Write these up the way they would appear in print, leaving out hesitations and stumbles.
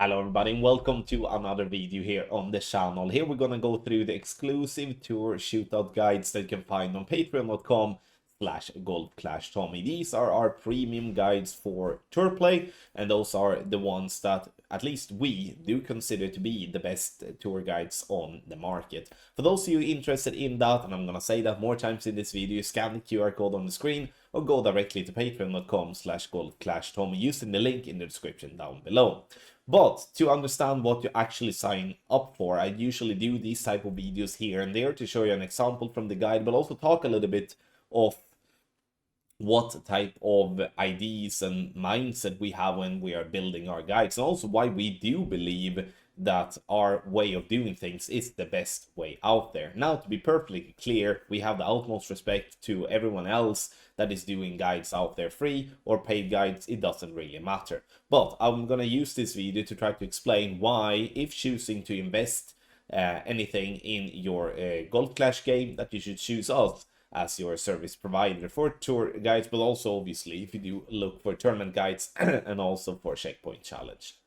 Hello everybody and welcome to another video here on the channel. Here we're gonna go through the exclusive tour shootout guides that you can find on patreon.com/golfclashtommy. These are our premium guides for tour play, and those are the ones that at least we do consider to be the best tour guides on the market. For those of you interested in that, and I'm gonna say that more times in this video, scan the QR code on the screen or go directly to patreon.com/golfclashtommy using the link in the description down below. But to understand what you actually sign up for, I usually do these type of videos here and there to show you an example from the guide, but also talk a little bit of what type of ideas and mindset we have when we are building our guides, and also why we do believe that our way of doing things is the best way out there. Now, to be perfectly clear, we have the utmost respect to everyone else that is doing guides out there, free or paid guides, it doesn't really matter. But I'm gonna use this video to try to explain why, if choosing to invest anything in your Golf Clash game, that you should choose us as your service provider for tour guides, but also obviously if you do look for tournament guides and also for checkpoint challenge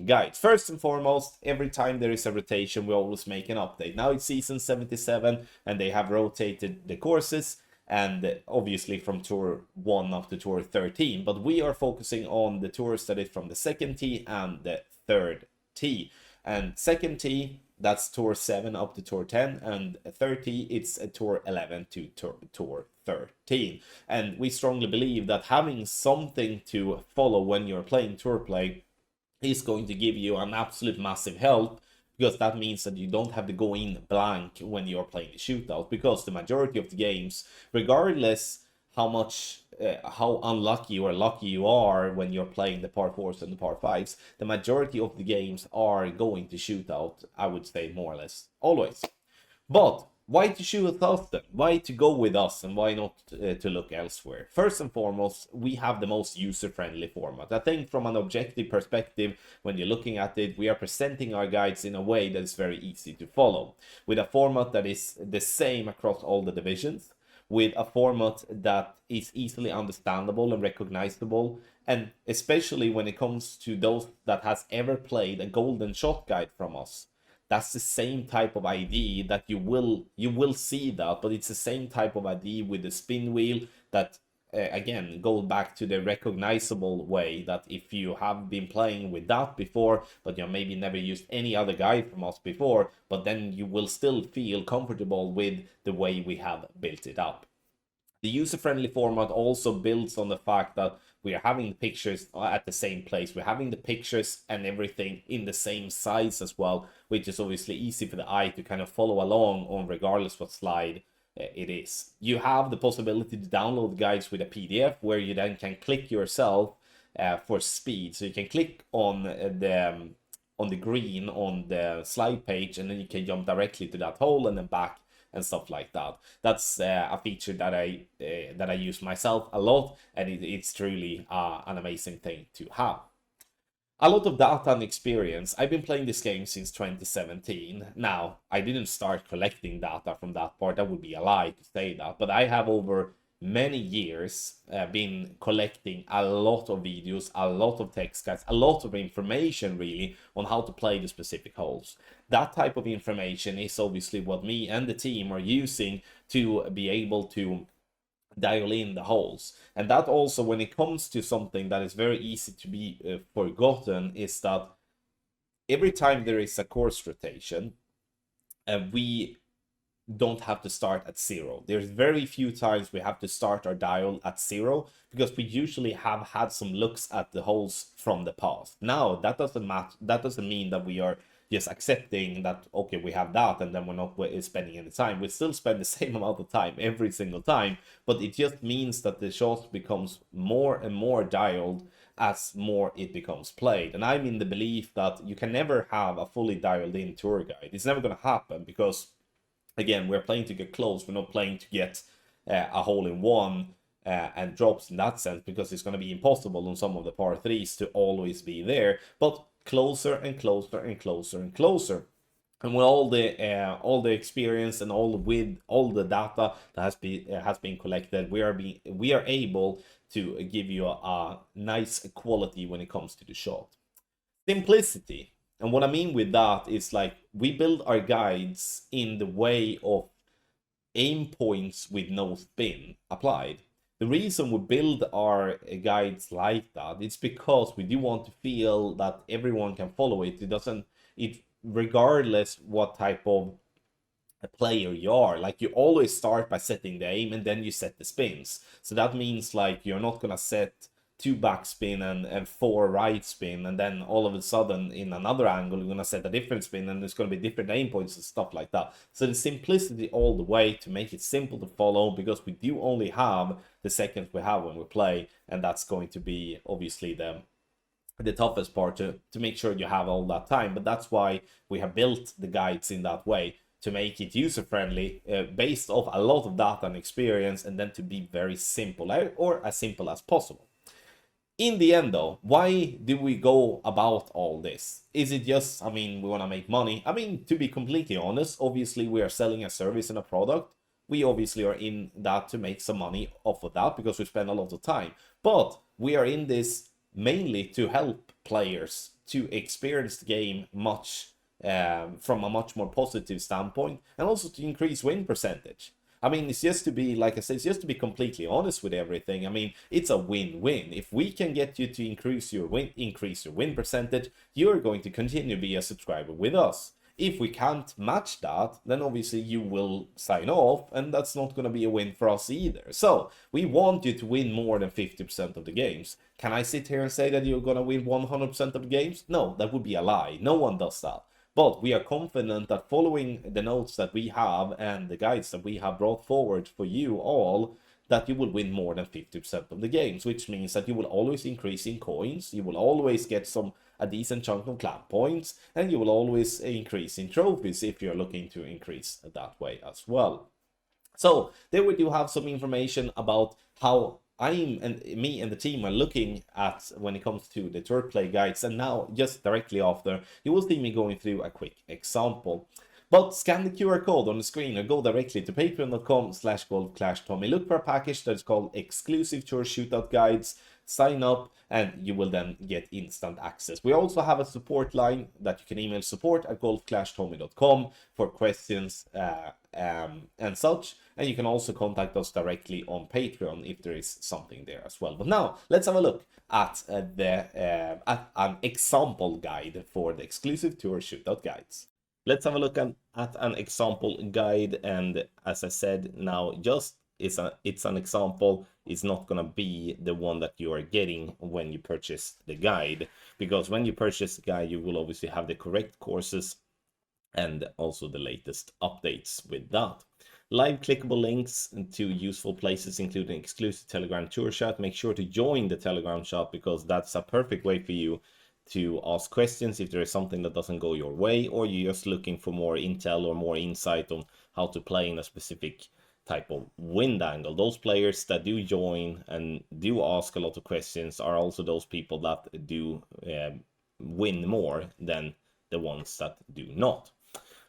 guides. First and foremost, every time there is a rotation, we always make an update. Now it's season 77 and they have rotated the courses, and obviously from tour 1 up to tour 13, but we are focusing on the tours that is from the second tee and the third tee. And second tee, that's tour 7 up to tour 10, and 30 it's a tour 11 to tour 13. And we strongly believe that having something to follow when you're playing tour play is going to give you an absolute massive help, because that means that you don't have to go in blank when you're playing the shootout, because the majority of the games, regardless how much how unlucky or lucky you are when you're playing the par 4s and the par 5s, the majority of the games are going to shootout, I would say, more or less always. But why to shoot us then? Why to go with us and why not to look elsewhere? First and foremost, we have the most user-friendly format. I think from an objective perspective, when you're looking at it, we are presenting our guides in a way that is very easy to follow, with a format that is the same across all the divisions, with a format that is easily understandable and recognizable, and especially when it comes to those that has ever played a golden shot guide from us. That's the same type of ID that you will see that, but it's the same type of ID with the spin wheel that again goes back to the recognizable way, that if you have been playing with that before, but you maybe never used any other guide from us before, but then you will still feel comfortable with the way we have built it up. The user-friendly format also builds on the fact that we are having the pictures at the same place. We're having the pictures and everything in the same size as well, which is obviously easy for the eye to kind of follow along on regardless what slide it is. You have the possibility to download guides with a PDF where you then can click yourself for speed. So you can click on the green on the slide page, and then you can jump directly to that hole and then back and stuff like that. That's a feature that I use myself a lot, and it's truly an amazing thing to have. A lot of data and experience. I've been playing this game since 2017. Now, I didn't start collecting data from that part. That would be a lie to say that. But I have over many years been collecting a lot of videos, a lot of text guides, a lot of information really on how to play the specific holes. That type of information is obviously what me and the team are using to be able to dial in the holes. And that also, when it comes to something that is very easy to be forgotten, is that every time there is a course rotation, we don't have to start at 0. There's very few times we have to start our dial at 0, because we usually have had some looks at the holes from the past. Now, that doesn't matter. That doesn't mean that we are just accepting that, okay, we have that, and then we're not spending any time. We still spend the same amount of time every single time, but it just means that the shot becomes more and more dialed as more it becomes played. And I'm in the belief that you can never have a fully dialed in tour guide. It's never going to happen, because again, we're playing to get close. We're not playing to get a hole in one and drops in that sense, because it's going to be impossible on some of the par 3s to always be there, but closer and closer and closer and closer. And with all the experience and with all the data that has been collected, we are able to give you a nice quality when it comes to the shot. simplicity. And what I mean with that is like we build our guides in the way of aim points with no spin applied. The reason we build our guides like that is because we do want to feel that everyone can follow it. It doesn't, it regardless what type of a player you are. Like you always start by setting the aim and then you set the spins. So that means like you're not gonna set 2 backspin and 4 right spin, and then all of a sudden in another angle you're gonna set a different spin and there's gonna be different aim points and stuff like that. So the simplicity all the way to make it simple to follow, because we do only have the seconds we have when we play, and that's going to be obviously the toughest part to make sure you have all that time. But that's why we have built the guides in that way, to make it user-friendly, based off a lot of data and experience, and then to be very simple, or as simple as possible. In the end though, why do we go about all this? Is it just, I mean, we want to make money? I mean, to be completely honest, obviously we are selling a service and a product. We obviously are in that to make some money off of that, because we spend a lot of time. But we are in this mainly to help players to experience the game from a much more positive standpoint, and also to increase win percentage. I mean, it's just to be, like I said, it's just to be completely honest with everything. I mean, it's a win-win. If we can get you to increase your win percentage, you're going to continue to be a subscriber with us. If we can't match that, then obviously you will sign off, and that's not going to be a win for us either. So, we want you to win more than 50% of the games. Can I sit here and say that you're going to win 100% of the games? No, that would be a lie. No one does that. But we are confident that following the notes that we have and the guides that we have brought forward for you all, that you will win more than 50% of the games, which means that you will always increase in coins, you will always get a decent chunk of clan points, and you will always increase in trophies if you're looking to increase that way as well. So there we do have some information about how me and the team are looking at when it comes to the tour play guides. And now, just directly after, you will see me going through a quick example. But scan the QR code on the screen or go directly to patreon.com/golfclashtommy. Look for a package that's called Exclusive Tour Shootout Guides. Sign up and you will then get instant access. We also have a support line that you can email support@golfclashtommy.com for questions and such. And you can also contact us directly on Patreon if there is something there as well. But now let's have a look at an example guide for the Exclusive Tour Shootout Guides. Let's have a look at an example guide, and as I said, now just it's an example. It's not gonna be the one that you are getting when you purchase the guide, because when you purchase the guide, you will obviously have the correct courses and also the latest updates with that. Live clickable links to useful places, including exclusive Telegram tour chat. Make sure to join the Telegram chat, because that's a perfect way for you to ask questions if there is something that doesn't go your way, or you're just looking for more intel or more insight on how to play in a specific type of wind angle. Those players that do join and do ask a lot of questions are also those people that do win more than the ones that do not.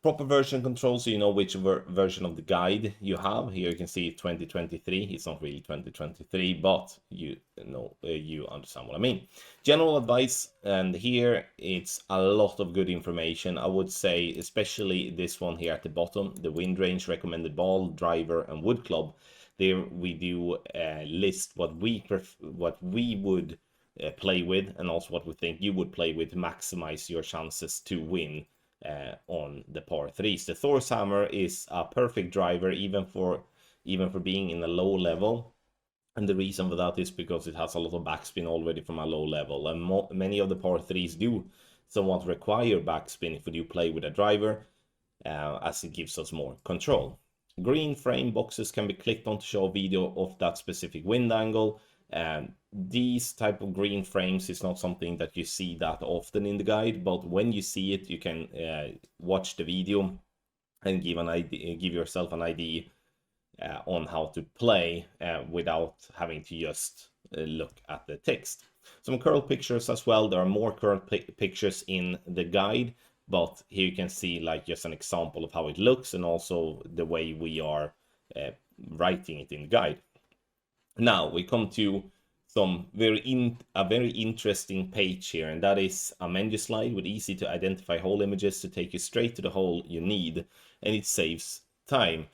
Proper version control, so you know which version of the guide you have. Here you can see 2023. It's not really 2023, but you know, you understand what I mean. General advice, and here it's a lot of good information. I would say especially this one here at the bottom, the wind range, recommended ball, driver, and wood club. There we do list what we would play with, and also what we think you would play with to maximize your chances to win on the par 3s. The Thor's hammer is a perfect driver even for being in a low level, and the reason for that is because it has a lot of backspin already from a low level, and many of the par 3s do somewhat require backspin if we do play with a driver, as it gives us more control. Green frame boxes can be clicked on to show a video of that specific wind angle. These type of green frames is not something that you see that often in the guide, but when you see it, you can watch the video and give yourself an idea on how to play without having to just look at the text. Some curl pictures as well. There are more curl pictures in the guide, but here you can see like just an example of how it looks, and also the way we are writing it in the guide. Now we come to a very interesting page here, and that is a menu slide with easy to identify hole images to take you straight to the hole you need, and it saves time.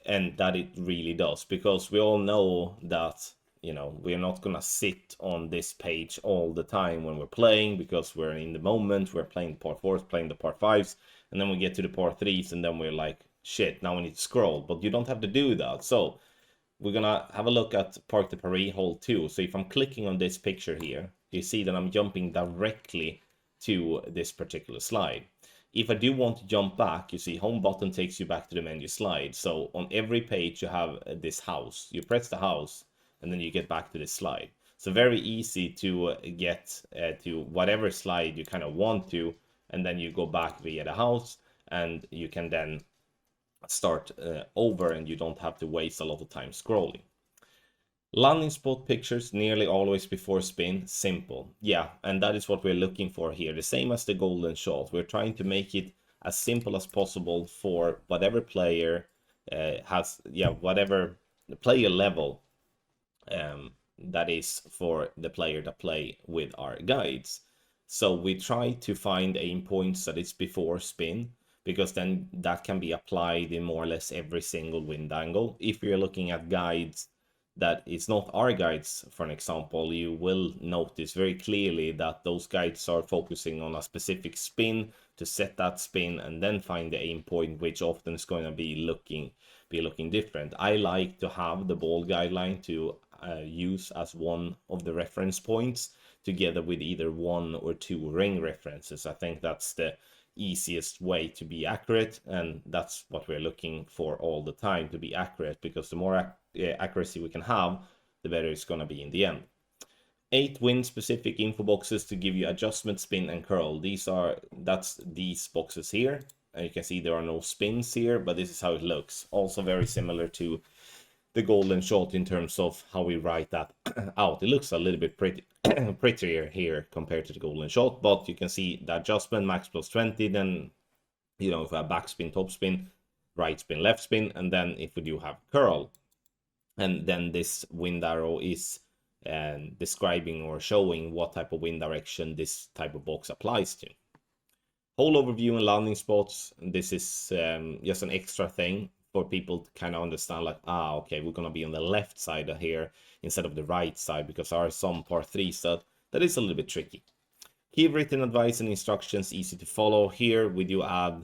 And that it really does, because we all know that, you know, we're not gonna sit on this page all the time when we're playing, because we're in the moment, we're playing the par 4s, playing the par 5s, and then we get to the par 3s, and then we're like, shit, now we need to scroll. But you don't have to do that. So we're gonna have a look at Parc de Paris hole 2. So if I'm clicking on this picture here, you see that I'm jumping directly to this particular slide. If I do want to jump back, you see home button takes you back to the menu slide. So on every page you have this house. You press the house and then you get back to this slide. So very easy to get to whatever slide you kind of want to, and then you go back via the house, and you can then start over, and you don't have to waste a lot of time scrolling. Landing spot pictures nearly always before spin, simple. Yeah, and that is what we're looking for here. The same as the golden shot. We're trying to make it as simple as possible for whatever player has, yeah, whatever player level that is for the player that play with our guides. So we try to find aim points that is before spin, because then that can be applied in more or less every single wind angle. If you're looking at guides that is not our guides, for an example, you will notice very clearly that those guides are focusing on a specific spin to set that spin and then find the aim point, which often is going to be looking different. I like to have the ball guideline to use as one of the reference points, together with either 1 or 2 ring references. I think that's the easiest way to be accurate, and that's what we're looking for all the time, to be accurate, because the more accuracy we can have, the better it's going to be in the end. 8 wind specific info boxes to give you adjustment, spin and curl. That's these boxes here, and you can see there are no spins here, but this is how it looks. Also very similar to the golden shot in terms of how we write that out. It looks a little bit prettier here compared to the golden shot, but you can see the adjustment max plus 20, then, you know, if a backspin, topspin, right spin, left spin, and then if we do have curl, and then this wind arrow is describing or showing what type of wind direction this type of box applies to. Hole overview and landing spots. This is just an extra thing for people to kind of understand, like, okay, we're going to be on the left side of here instead of the right side, because there are some par 3s that is a little bit tricky. Key written advice and instructions, easy to follow. Here we do add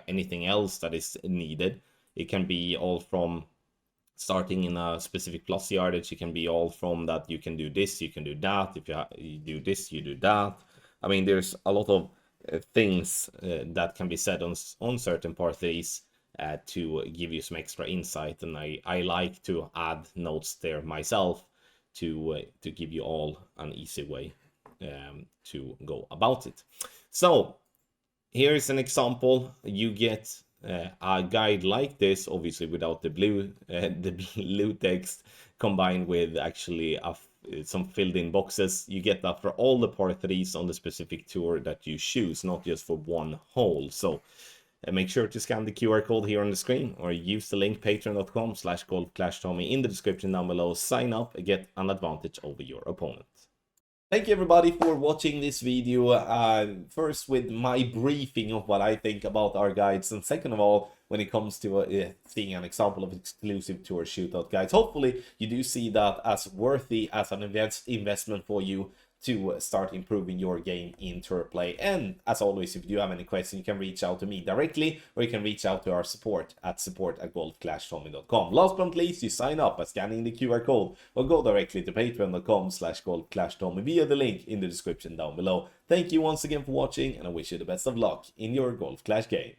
anything else that is needed. It can be all from starting in a specific plus yardage. It can be all from that you can do this, you can do that. If you do this, you do that. I mean, there's a lot of things that can be said on certain par 3s to give you some extra insight, and I like to add notes there myself to give you all an easy way to go about it. So here is an example. You get a guide like this, obviously without the blue text, combined with actually some filled in boxes. You get that for all the par 3s on the specific tour that you choose, not just for one hole. So make sure to scan the QR code here on the screen, or use the link patreon.com/golfclashtommy in the description down below. Sign up and get an advantage over your opponent. Thank you everybody for watching this video, first with my briefing of what I think about our guides, and second of all, when it comes to seeing an example of exclusive tour shootout guides. Hopefully you do see that as worthy as an investment for you to start improving your game in tour play. And as always, if you do have any questions, you can reach out to me directly, or you can reach out to our support at golfclashtommy.com. Last but not least, you sign up by scanning the QR code, or go directly to patreon.com/golfclashtommy via the link in the description down below. Thank you once again for watching, and I wish you the best of luck in your Golf Clash game.